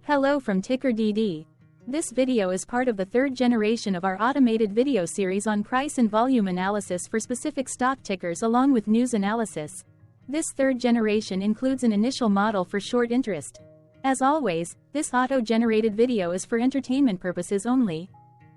Hello from TickerDD. This video is part of the third generation of our automated video series on price and volume analysis for specific stock tickers along with news analysis. This third generation includes an initial model for short interest. As always, this auto-generated video is for entertainment purposes only.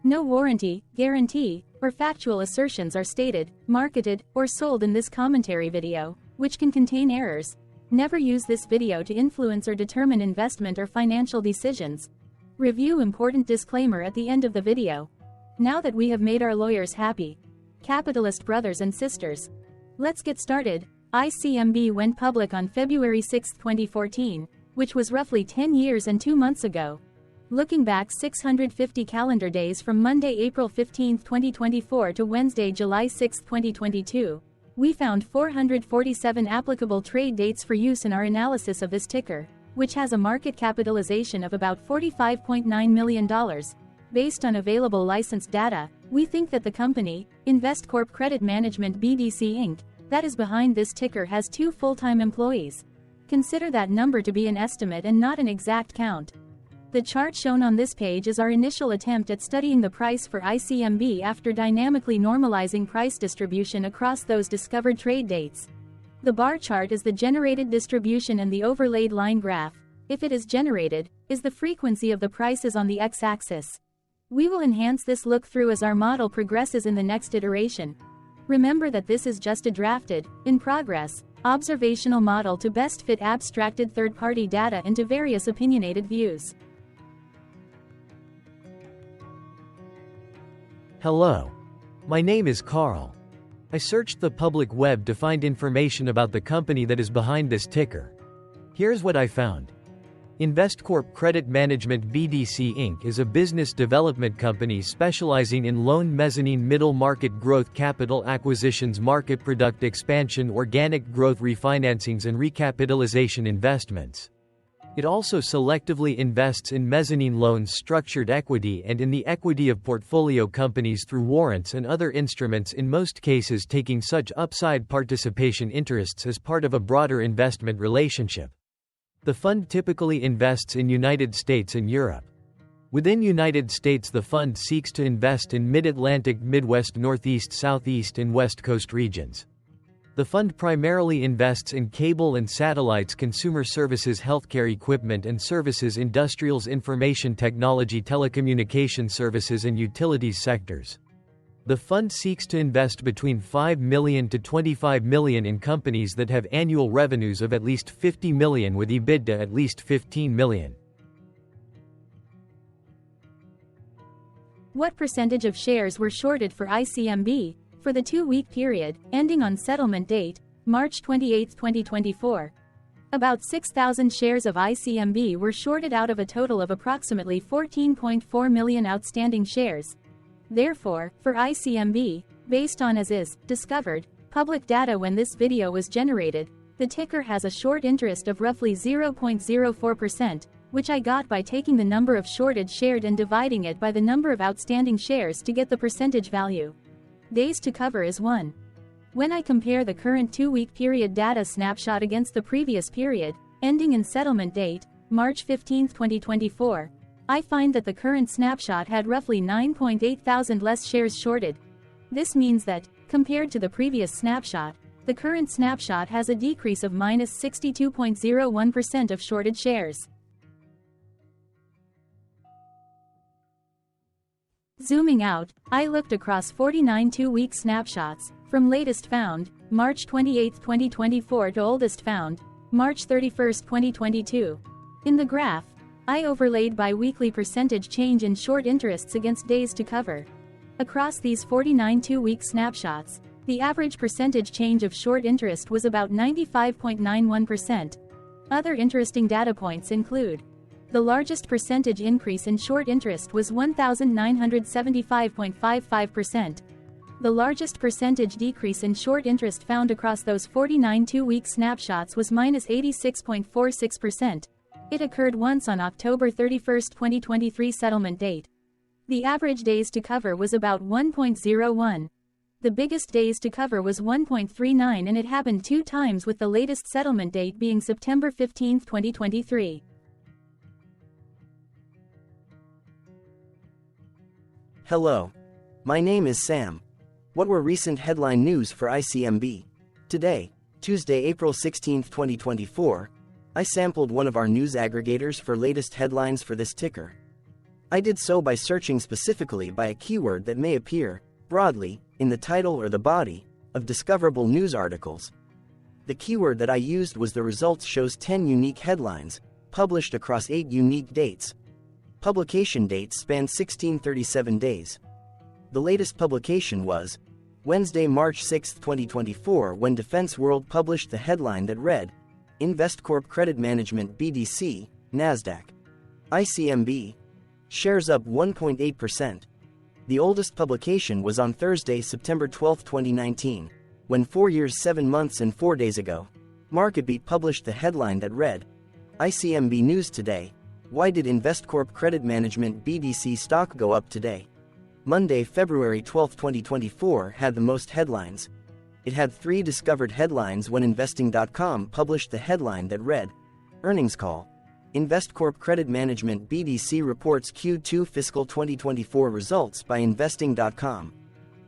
No warranty, guarantee, or factual assertions are stated, marketed, or sold in this commentary video, which can contain errors. Never use this video to influence or determine investment or financial decisions. Review important disclaimer at the end of the video. Now that we have made our lawyers happy, capitalist brothers and sisters, let's get started. ICMB went public on February 6, 2014, which was roughly 10 years and 2 months ago. Looking back 650 calendar days from Monday, April 15, 2024 to Wednesday, July 6, 2022, we found 447 applicable trade dates for use in our analysis of this ticker, which has a market capitalization of about $45.9 million. Based on available licensed data, we think that the company, Investcorp Credit Management BDC Inc., that is behind this ticker has 2 full-time employees. Consider that number to be an estimate and not an exact count. The chart shown on this page is our initial attempt at studying the price for ICMB after dynamically normalizing price distribution across those discovered trade dates. The bar chart is the generated distribution and the overlaid line graph, if it is generated, is the frequency of the prices on the x-axis. We will enhance this look-through as our model progresses in the next iteration. Remember that this is just a drafted, in progress, observational model to best fit abstracted third-party data into various opinionated views. Hello. My name is Carl. I searched the public web to find information about the company that is behind this ticker. Here's what I found. Investcorp Credit Management BDC Inc. is a business development company specializing in loan mezzanine middle market growth capital acquisitions market product expansion organic growth refinancings and recapitalization investments. It also selectively invests in mezzanine loans structured equity and in the equity of portfolio companies through warrants and other instruments in most cases taking such upside participation interests as part of a broader investment relationship. The fund typically invests in United States and Europe. Within United States the fund seeks to invest in Mid-Atlantic, Midwest, Northeast, Southeast and West Coast regions. The fund primarily invests in cable and satellites consumer services healthcare equipment and services industrials information technology telecommunication services and utilities sectors. The fund seeks to invest between $5 million to $25 million in companies that have annual revenues of at least $50 million with EBITDA at least $15 million. What percentage of shares were shorted for ICMB? For the 2-week period, ending on settlement date, March 28, 2024. About 6,000 shares of ICMB were shorted out of a total of approximately 14.4 million outstanding shares. Therefore, for ICMB, based on as is, discovered, public data when this video was generated, the ticker has a short interest of roughly 0.04%, which I got by taking the number of shorted shared and dividing it by the number of outstanding shares to get the percentage value. Days to cover is 1. When I compare the current 2-week period data snapshot against the previous period, ending in settlement date, March 15, 2024, I find that the current snapshot had roughly 9.8 thousand less shares shorted. This means that, compared to the previous snapshot, the current snapshot has a decrease of minus 62.01% of shorted shares. Zooming out, I looked across 49 2-week snapshots, from latest found, March 28, 2024 to oldest found, March 31, 2022. In the graph, I overlaid bi-weekly percentage change in short interests against days to cover. Across these 49 2-week snapshots, the average percentage change of short interest was about 95.91%. Other interesting data points include: the largest percentage increase in short interest was 1,975.55%. The largest percentage decrease in short interest found across those 49 2-week snapshots was minus 86.46%. It occurred once on October 31, 2023 settlement date. The average days to cover was about 1.01. The biggest days to cover was 1.39, and it happened 2 times, with the latest settlement date being September 15, 2023. Hello. My name is Sam. What were recent headline news for ICMB? Today, Tuesday, April 16, 2024, I sampled one of our news aggregators for latest headlines for this ticker. I did so by searching specifically by a keyword that may appear, broadly, in the title or the body of discoverable news articles. The keyword that I used was the results shows 10 unique headlines, published across 8 unique dates. Publication dates span 1637 days. The latest publication was Wednesday, March 6, 2024, when Defense World published the headline that read, Investcorp Credit Management BDC, NASDAQ. ICMB. Shares up 1.8%. The oldest publication was on Thursday, September 12, 2019, when 4 years, 7 months and 4 days ago, MarketBeat published the headline that read, ICMB News Today, why did Investcorp Credit Management BDC stock go up today? Monday, February 12, 2024 had the most headlines. It had 3 discovered headlines when Investing.com published the headline that read, Earnings Call. Investcorp Credit Management BDC reports Q2 fiscal 2024 results by Investing.com.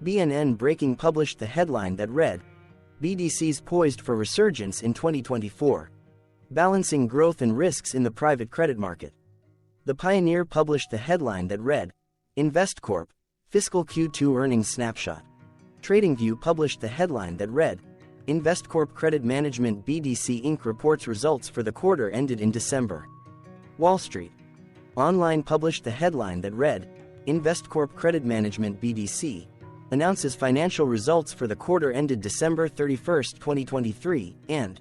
BNN Breaking published the headline that read, BDCs poised for resurgence in 2024. Balancing growth and risks in the private credit market. The Pioneer published the headline that read, Investcorp, Fiscal Q2 Earnings Snapshot. TradingView published the headline that read, Investcorp Credit Management BDC Inc. reports results for the quarter ended in December. Wall Street Online published the headline that read, Investcorp Credit Management BDC announces financial results for the quarter ended December 31, 2023, and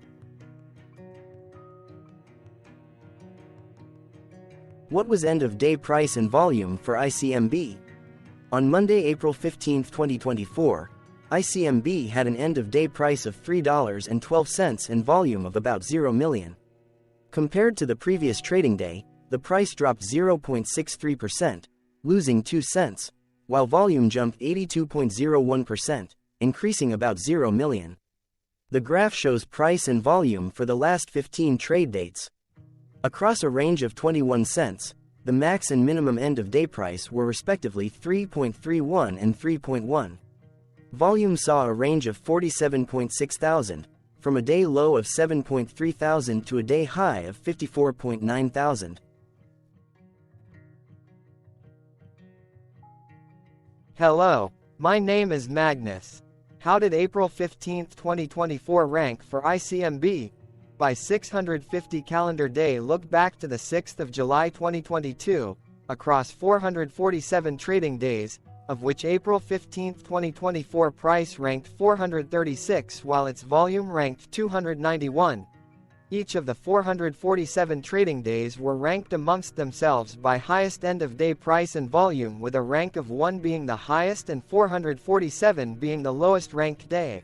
what was end-of-day price and volume for ICMB? On Monday, April 15, 2024, ICMB had an end-of-day price of $3.12 and volume of about 0 million. Compared to the previous trading day, the price dropped 0.63%, losing 2 cents, while volume jumped 82.01%, increasing about 0 million. The graph shows price and volume for the last 15 trade dates. Across a range of 21 cents, the max and minimum end-of-day price were respectively 3.31 and 3.1. Volume saw a range of 47.6 thousand, from a day low of 7.3 thousand to a day high of 54.9 thousand. Hello, my name is Magnus. How did April 15, 2024 rank for ICMB? By 650 calendar day, look back to the 6th of July 2022, across 447 trading days, of which April 15, 2024 price ranked 436 while its volume ranked 291. Each of the 447 trading days were ranked amongst themselves by highest end-of-day price and volume, with a rank of 1 being the highest and 447 being the lowest ranked day.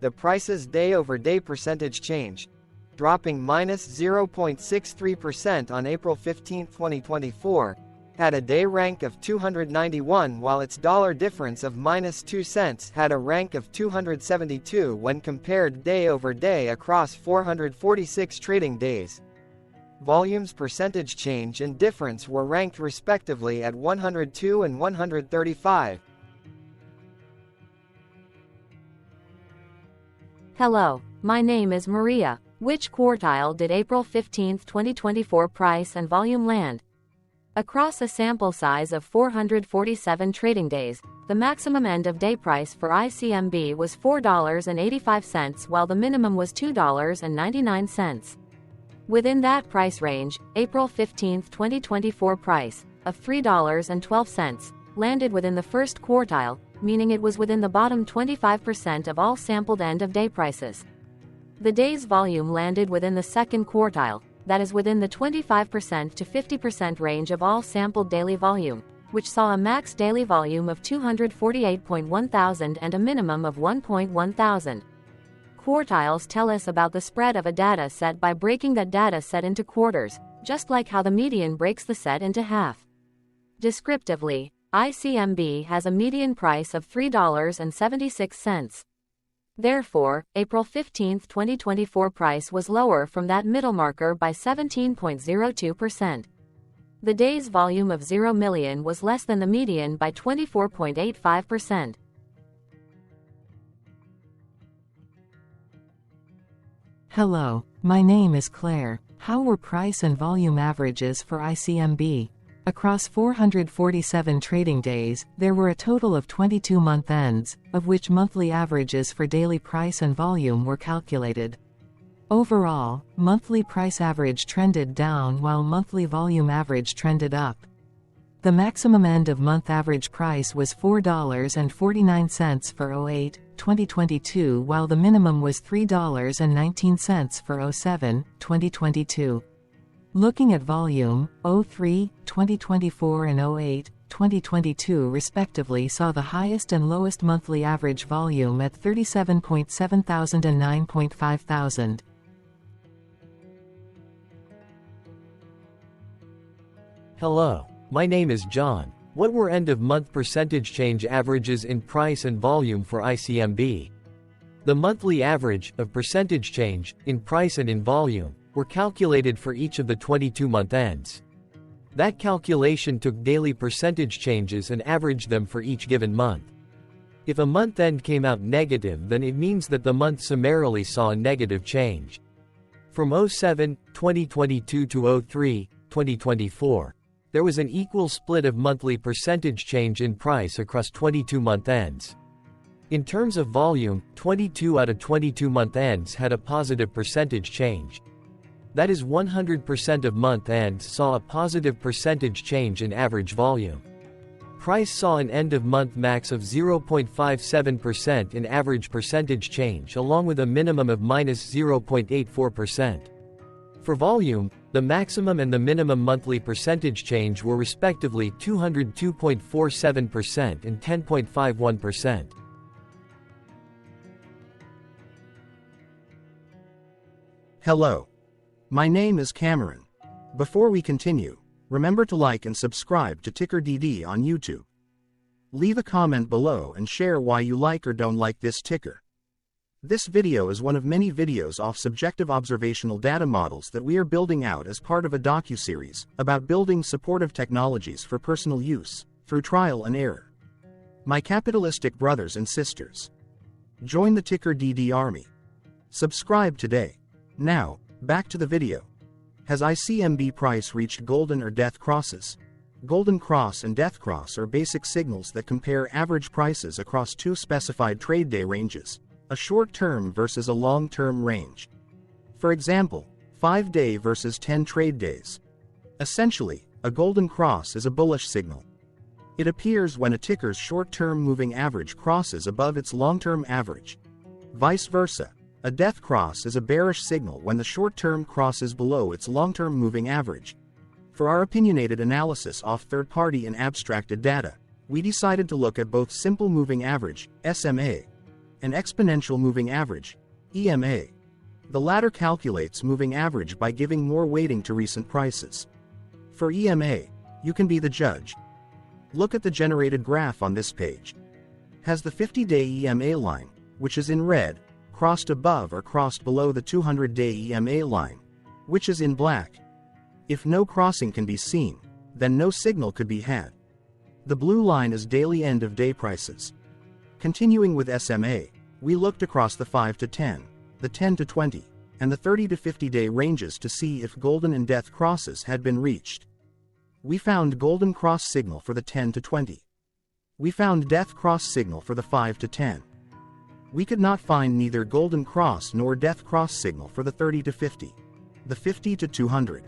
The price's day-over-day percentage change, dropping minus 0.63% on April 15, 2024, had a day rank of 291 while its dollar difference of minus 2 cents had a rank of 272 when compared day over day across 446 trading days. Volume's percentage change and difference were ranked respectively at 102 and 135. Hello, my name is Maria. Which quartile did April 15, 2024 price and volume land? Across a sample size of 447 trading days, the maximum end-of-day price for ICMB was $4.85 while the minimum was $2.99. Within that price range, April 15, 2024 price, of $3.12, landed within the first quartile, meaning it was within the bottom 25% of all sampled end-of-day prices. The day's volume landed within the second quartile, that is within the 25% to 50% range of all sampled daily volume, which saw a max daily volume of 248.1 thousand and a minimum of 1.1 thousand. Quartiles tell us about the spread of a data set by breaking that data set into quarters, just like how the median breaks the set into half. Descriptively, ICMB has a median price of $3.76. Therefore, April 15, 2024 price was lower from that middle marker by 17.02%. The day's volume of 0 million was less than the median by 24.85%. Hello, my name is Claire. How were price and volume averages for ICMB? Across 447 trading days, there were a total of 22 month ends, of which monthly averages for daily price and volume were calculated. Overall, monthly price average trended down while monthly volume average trended up. The maximum end of month average price was $4.49 for 08-2022, while the minimum was $3.19 for 07-2022. Looking at volume, 03-2024 and 08-2022 respectively saw the highest and lowest monthly average volume at 37.7 thousand and 9.5 thousand. Hello, my name is John. What were end-of-month percentage change averages in price and volume for ICMB? The monthly average of percentage change in price and in volume were calculated for each of the 22-month ends. That calculation took daily percentage changes and averaged them for each given month. If a month end came out negative, then it means that the month summarily saw a negative change. From 07-2022 to 03-2024, there was an equal split of monthly percentage change in price across 22-month ends. In terms of volume, 22 out of 22-month ends had a positive percentage change. That is, 100% of month ends saw a positive percentage change in average volume. Price saw an end-of-month max of 0.57% in average percentage change, along with a minimum of -0.84%. For volume, the maximum and the minimum monthly percentage change were respectively 202.47% and 10.51%. Hello. My name is Cameron. Before we continue, remember to like and subscribe to TickerDD on YouTube. Leave a comment below and share why you like or don't like this ticker. This video is one of many videos off subjective observational data models that we are building out as part of a docu-series about building supportive technologies for personal use, through trial and error. My capitalistic brothers and sisters, join the TickerDD army. Subscribe today. Now, back to the video. Has ICMB price reached golden or death crosses? Golden cross and death cross are basic signals that compare average prices across two specified trade day ranges, a short-term versus a long-term range. For example, 5-day versus 10 trade days. Essentially, a golden cross is a bullish signal. It appears when a ticker's short-term moving average crosses above its long-term average. Vice versa, a death cross is a bearish signal when the short-term crosses below its long-term moving average. For our opinionated analysis off third-party and abstracted data, we decided to look at both simple moving average, SMA, and exponential moving average, EMA. The latter calculates moving average by giving more weighting to recent prices. For EMA, you can be the judge. Look at the generated graph on this page. Has the 50-day EMA line, which is in red, crossed above or crossed below the 200-day EMA line, which is in black? If no crossing can be seen, then no signal could be had. The blue line is daily end-of-day prices. Continuing with SMA, we looked across the 5 to 10, the 10 to 20, and the 30 to 50-day ranges to see if golden and death crosses had been reached. We found golden cross signal for the 10 to 20. We found death cross signal for the 5 to 10. We could not find neither golden cross nor death cross signal for the 30 to 50, the 50 to 200.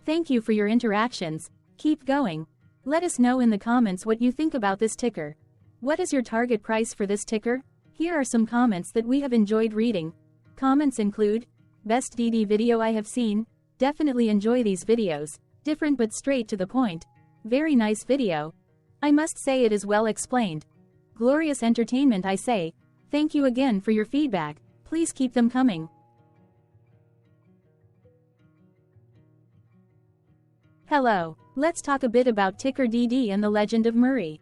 Thank you for your interactions. Keep going. Let us know in the comments what you think about this ticker. What is your target price for this ticker? Here are some comments that we have enjoyed reading. Comments include, best DD video I have seen, definitely enjoy these videos, different but straight to the point. Very nice video. I must say it is well explained. Glorious entertainment I say. Thank you again for your feedback. Please keep them coming. Hello, let's talk a bit about TickerDD and the Legend of Murray.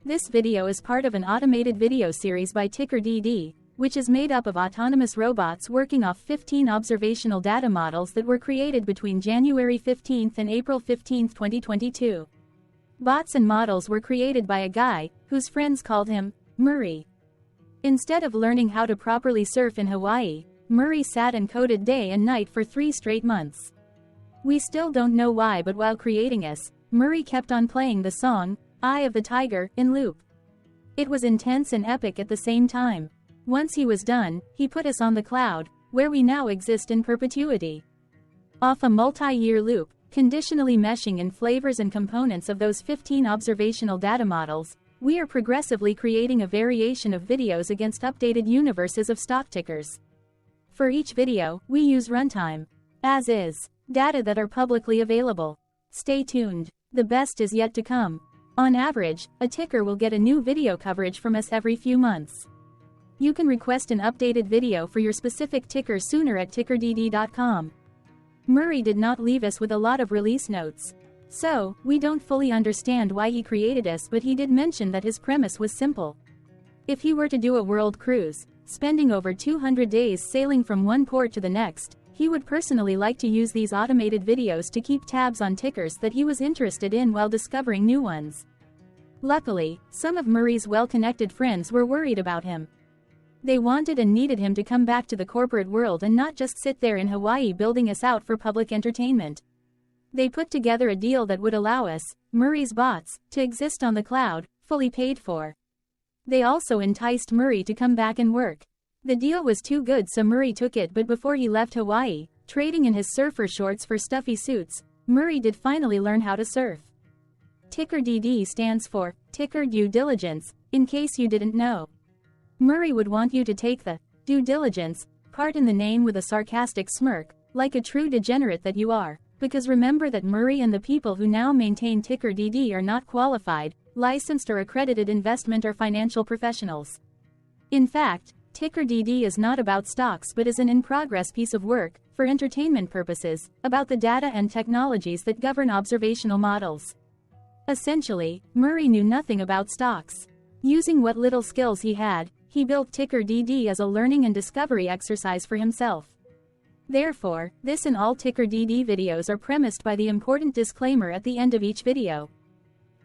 This video is part of an automated video series by TickerDD, which is made up of autonomous robots working off 15 observational data models that were created between January 15 and April 15, 2022. Bots and models were created by a guy, whose friends called him Murray. Instead of learning how to properly surf in Hawaii, Murray sat and coded day and night for 3 straight months. We still don't know why, but while creating us, Murray kept on playing the song, Eye of the Tiger, in loop. It was intense and epic at the same time. Once he was done, he put us on the cloud, where we now exist in perpetuity. Off a multi-year loop, conditionally meshing in flavors and components of those 15 observational data models, we are progressively creating a variation of videos against updated universes of stock tickers. For each video, we use runtime, as is, data that are publicly available. Stay tuned. The best is yet to come. On average, a ticker will get a new video coverage from us every few months. You can request an updated video for your specific ticker sooner at TickerDD.com. Murray did not leave us with a lot of release notes. So, we don't fully understand why he created us, but he did mention that his premise was simple. If he were to do a world cruise, spending over 200 days sailing from one port to the next, he would personally like to use these automated videos to keep tabs on tickers that he was interested in while discovering new ones. Luckily, some of Murray's well-connected friends were worried about him. They wanted and needed him to come back to the corporate world and not just sit there in Hawaii building us out for public entertainment. They put together a deal that would allow us, Murray's bots, to exist on the cloud, fully paid for. They also enticed Murray to come back and work. The deal was too good, so Murray took it, but before he left Hawaii, trading in his surfer shorts for stuffy suits, Murray did finally learn how to surf. TickerDD stands for Ticker Due Diligence, in case you didn't know. Murray would want you to take the due diligence part in the name with a sarcastic smirk, like a true degenerate that you are, because remember that Murray and the people who now maintain TickerDD are not qualified, licensed or accredited investment or financial professionals. In fact, TickerDD is not about stocks but is an in-progress piece of work, for entertainment purposes, about the data and technologies that govern observational models. Essentially, Murray knew nothing about stocks. Using what little skills he had, he built TickerDD as a learning and discovery exercise for himself. Therefore, this and all TickerDD videos are premised by the important disclaimer at the end of each video.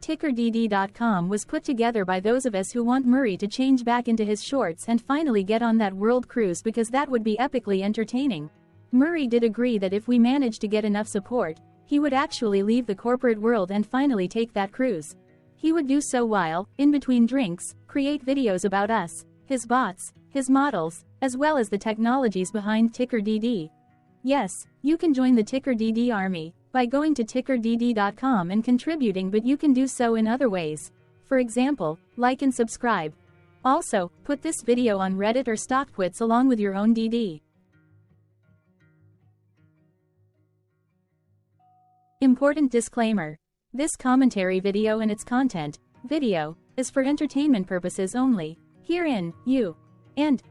TickerDD.com was put together by those of us who want Murray to change back into his shorts and finally get on that world cruise, because that would be epically entertaining. Murray did agree that if we managed to get enough support, he would actually leave the corporate world and finally take that cruise. He would do so while, in between drinks, create videos about us, his bots, his models, as well as the technologies behind TickerDD. Yes, you can join the TickerDD army by going to TickerDD.com and contributing, but you can do so in other ways. For example, like and subscribe. Also, put this video on Reddit or StockTwits along with your own DD. Important disclaimer. This commentary video and its content, video, is for entertainment purposes only. Herein, you and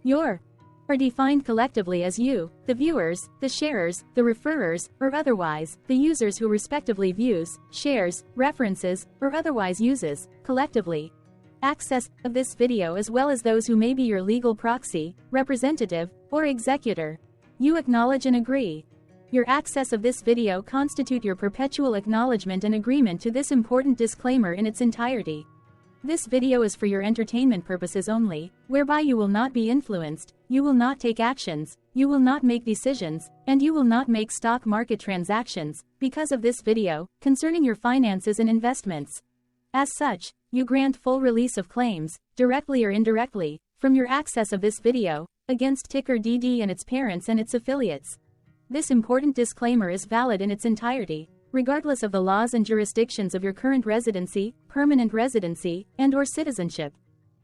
your are defined collectively as you, the viewers, the sharers, the referrers, or otherwise, the users who respectively views, shares, references, or otherwise uses, collectively, access of this video, as well as those who may be your legal proxy, representative, or executor. You acknowledge and agree. Your access of this video constitute your perpetual acknowledgement and agreement to this important disclaimer in its entirety. This video is for your entertainment purposes only, whereby you will not be influenced, you will not take actions, you will not make decisions, and you will not make stock market transactions, because of this video, concerning your finances and investments. As such, you grant full release of claims, directly or indirectly, from your access of this video, against TickerDD and its parents and its affiliates. This important disclaimer is valid in its entirety, regardless of the laws and jurisdictions of your current residency, permanent residency, and/or citizenship.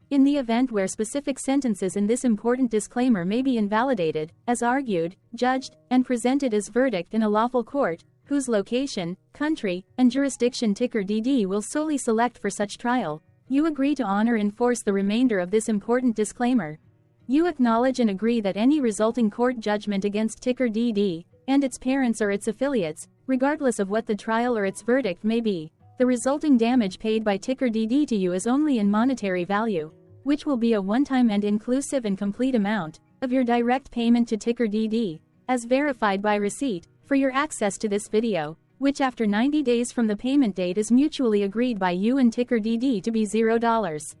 In the event where specific sentences in this important disclaimer may be invalidated, as argued, judged, and presented as verdict in a lawful court, whose location, country, and jurisdiction TickerDD will solely select for such trial, you agree to honor and enforce the remainder of this important disclaimer. You acknowledge and agree that any resulting court judgment against TickerDD and its parents or its affiliates, regardless of what the trial or its verdict may be, the resulting damage paid by TickerDD to you is only in monetary value. which will be a one-time and inclusive and complete amount of your direct payment to TickerDD, as verified by receipt, for your access to this video, which after 90 days from the payment date is mutually agreed by you and TickerDD to be $0.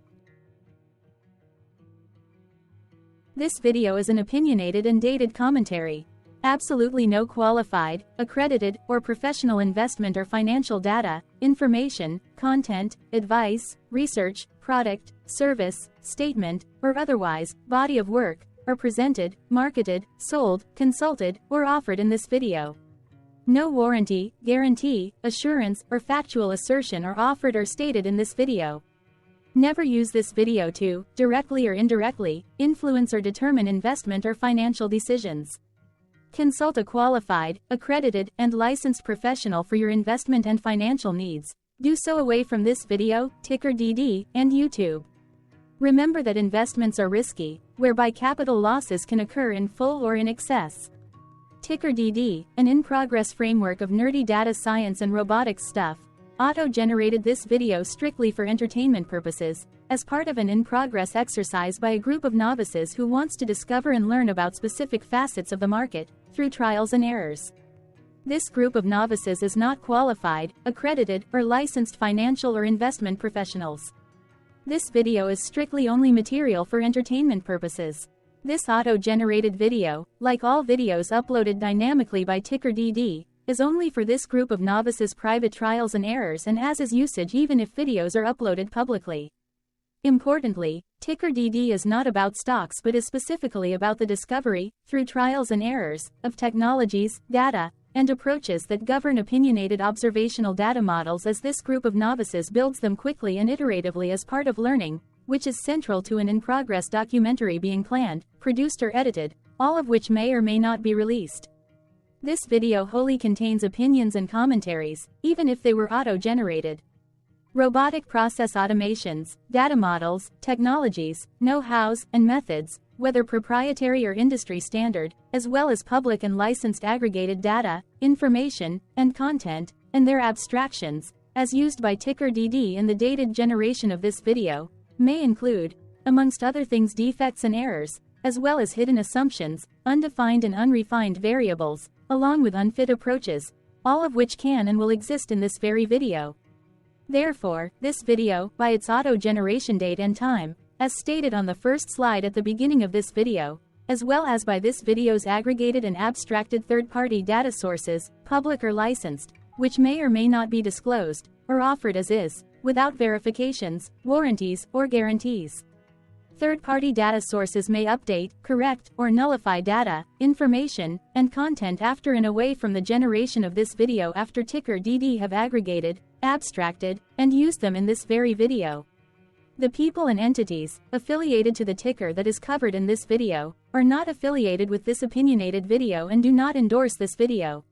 This video is an opinionated and dated commentary. Absolutely no qualified, accredited, or professional investment or financial data, information, content, advice, research, product, service, statement, or otherwise, body of work, are presented, marketed, sold, consulted, or offered in this video. No warranty, guarantee, assurance, or factual assertion are offered or stated in this video. Never use this video to, directly or indirectly, influence or determine investment or financial decisions. Consult a qualified, accredited, and licensed professional for your investment and financial needs. Do so away from this video, TickerDD, and YouTube. Remember that investments are risky, whereby capital losses can occur in full or in excess. TickerDD, an in-progress framework of nerdy data science and robotics stuff, auto-generated this video strictly for entertainment purposes, as part of an in-progress exercise by a group of novices who wants to discover and learn about specific facets of the market, through trials and errors. This group of novices is not qualified, accredited, or licensed financial or investment professionals. This video is strictly only material for entertainment purposes. This auto-generated video, like all videos uploaded dynamically by TickerDD, is only for this group of novices' private trials and errors and as is usage even if videos are uploaded publicly. Importantly, TickerDD is not about stocks but is specifically about the discovery, through trials and errors, of technologies, data, and approaches that govern opinionated observational data models as this group of novices builds them quickly and iteratively as part of learning, which is central to an in-progress documentary being planned, produced or edited, all of which may or may not be released. This video wholly contains opinions and commentaries, even if they were auto-generated. Robotic process automations, data models, technologies, know-hows, and methods, whether proprietary or industry standard, as well as public and licensed aggregated data, information, and content, and their abstractions, as used by TickerDD in the dated generation of this video, may include, amongst other things, defects and errors, as well as hidden assumptions, undefined and unrefined variables, along with unfit approaches, all of which can and will exist in this very video. Therefore, this video, by its auto-generation date and time, as stated on the first slide at the beginning of this video, as well as by this video's aggregated and abstracted third-party data sources, public or licensed, which may or may not be disclosed, or offered as is, without verifications, warranties, or guarantees. Third-party data sources may update, correct, or nullify data, information, and content after and away from the generation of this video after TickerDD have aggregated, abstracted, and used them in this very video. The people and entities, affiliated to the ticker that is covered in this video, are not affiliated with this opinionated video and do not endorse this video.